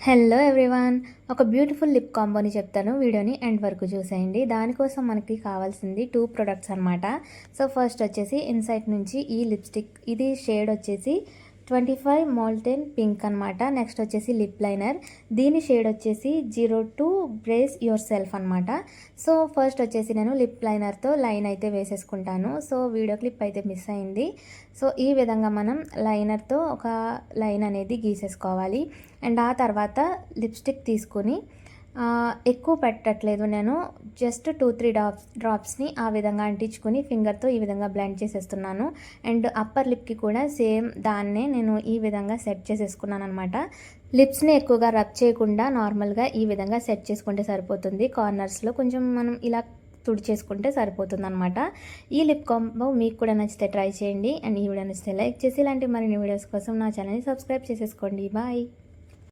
Hello everyone, ఒక beautiful lip కాంబోని చెప్తాను. వీడియోని ఎండ్ వరకు చూసేయండి. దానికోసం మనకి కావాల్సింది 2 ప్రొడక్ట్స్ అనమాట. సో ఫస్ట్ వచ్చేసి ఇన్సైట్ నుంచి ఈ లిప్స్టిక్, ఇది షేడ్ వచ్చేసి 25 మాల్టెన్ పింక్ అనమాట. నెక్స్ట్ వచ్చేసి లిప్ లైనర్, దీని షేడ్ వచ్చేసి 02 బ్రేస్ యువర్ సెల్ఫ్ అనమాట. సో ఫస్ట్ వచ్చేసి నేను లిప్ లైనర్తో లైన్ అయితే వేసేసుకుంటాను. సో వీడియో క్లిప్ అయితే మిస్ అయింది. సో ఈ విధంగా మనం లైనర్తో ఒక లైన్ అనేది గీసేసుకోవాలి. అండ్ ఆ తర్వాత లిప్స్టిక్ తీసుకొని ఎక్కువ పెట్టట్లేదు నేను, జస్ట్ 2-3 డ్రాప్స్ని ఆ విధంగా అంటించుకొని ఫింగర్తో ఈ విధంగా బ్లెండ్ చేసేస్తున్నాను. అండ్ అప్పర్ లిప్కి కూడా సేమ్ దాన్నే నేను ఈ విధంగా సెట్ చేసేసుకున్నాను అనమాట. లిప్స్ని ఎక్కువగా రబ్ చేయకుండా నార్మల్గా ఈ విధంగా సెట్ చేసుకుంటే సరిపోతుంది. కార్నర్స్లో కొంచెం మనం ఇలా తుడిచేసుకుంటే సరిపోతుంది అనమాట. ఈ లిప్ కాంబో మీకు కూడా నచ్చితే ట్రై చేయండి. అండ్ ఈ వీడియో నచ్చితే లైక్ చేసి ఇలాంటి మరిన్ని వీడియోస్ కోసం నా ఛానల్ని సబ్స్క్రైబ్ చేసేసుకోండి. బాయ్.